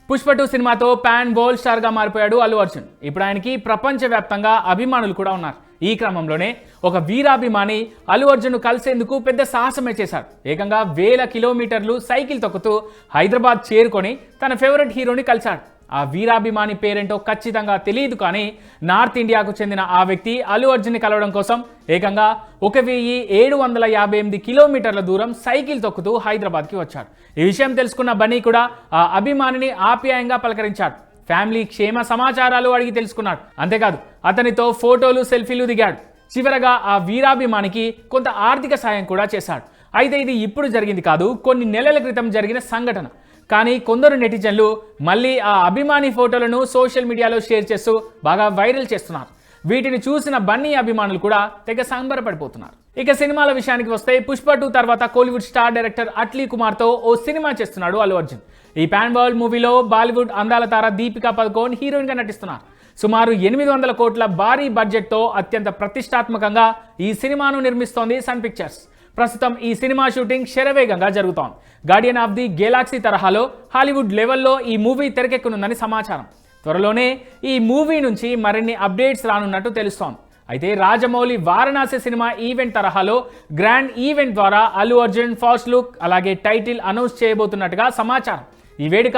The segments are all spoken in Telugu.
పుష్ప 2 సినిమాతో పాన్ వరల్డ్ స్టార్ గా మారిపోయాడు అల్లు అర్జున్. ఇప్పుడు ఆయనకి ప్రపంచవ్యాప్తంగా అభిమానులు కూడా ఉన్నారు. ఈ క్రమంలోనే ఒక వీరాభిమాని అల్లు అర్జున్ కలిసేందుకు పెద్ద సాహసమే చేశాడు. ఏకంగా 1000 కిలోమీటర్లు సైకిల్ తొక్కుతూ హైదరాబాద్ చేరుకొని తన ఫేవరెట్ హీరోని కలిశాడు. ఆ వీరాభిమాని పేరేంటో ఖచ్చితంగా తెలియదు, కానీ నార్త్ ఇండియాకు చెందిన ఆ వ్యక్తి అల్లు అర్జున్ని కలవడం కోసం ఏకంగా 1758 కిలోమీటర్ల దూరం సైకిల్ తొక్కుతూ హైదరాబాద్కి వచ్చాడు. ఈ విషయం తెలుసుకున్న బన్నీ కూడా ఆ అభిమానిని ఆప్యాయంగా పలకరించాడు. ఫ్యామిలీ క్షేమ సమాచారాలు అడిగి తెలుసుకున్నాడు. అంతేకాదు అతనితో ఫోటోలు సెల్ఫీలు దిగాడు. చివరగా ఆ వీరాభిమానికి కొంత ఆర్థిక సాయం కూడా చేశాడు. అయితే ఇది ఇప్పుడు జరిగింది కాదు, కొన్ని నెలల క్రితం జరిగిన సంఘటన. కానీ కొందరు నెటిజన్లు మళ్ళీ ఆ అభిమాని ఫోటోలను సోషల్ మీడియాలో షేర్ చేస్తూ బాగా వైరల్ చేస్తున్నారు. వీటిని చూసిన బన్నీ అభిమానులు కూడా తెగ సంబరపడిపోతున్నారు. ఇక సినిమాల విషయానికి వస్తే పుష్ప 2 తర్వాత కోలీవుడ్ స్టార్ డైరెక్టర్ అట్లీ కుమార్తో ఓ సినిమా చేస్తున్నాడు అల్లు అర్జున్. ఈ పాన్ వరల్డ్ మూవీలో బాలీవుడ్ అందాల తార దీపికా పదుకోన్ హీరోయిన్గా నటిస్తున్నారు. సుమారు 800 కోట్ల భారీ బడ్జెట్తో అత్యంత ప్రతిష్టాత్మకంగా ఈ సినిమాను నిర్మిస్తోంది సన్ పిక్చర్స్. ప్రస్తుతం ఈ సినిమా షూటింగ్ శరవేగంగా జరుగుతోంది. గార్డియన్ ఆఫ్ ది గెలాక్సీ తరహాలో హాలీవుడ్ లెవెల్లో ఈ మూవీ తెరకెక్కనుందని సమాచారం. త్వరలోనే ఈ మూవీ నుంచి మరిన్ని అప్డేట్స్ రానున్నట్టు తెలుస్తోంది. అయితే రాజమౌళి వారణాసి సినిమా ఈవెంట్ తరహాలో గ్రాండ్ ఈవెంట్ ద్వారా అల్లు అర్జున్ ఫస్ట్ లుక్ అలాగే టైటిల్ అనౌన్స్ చేయబోతున్నట్టుగా సమాచారం. ఈ వేడుక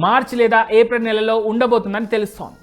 మార్చి లేదా ఏప్రిల్ నెలలో ఉండబోతుందని తెలుస్తోంది.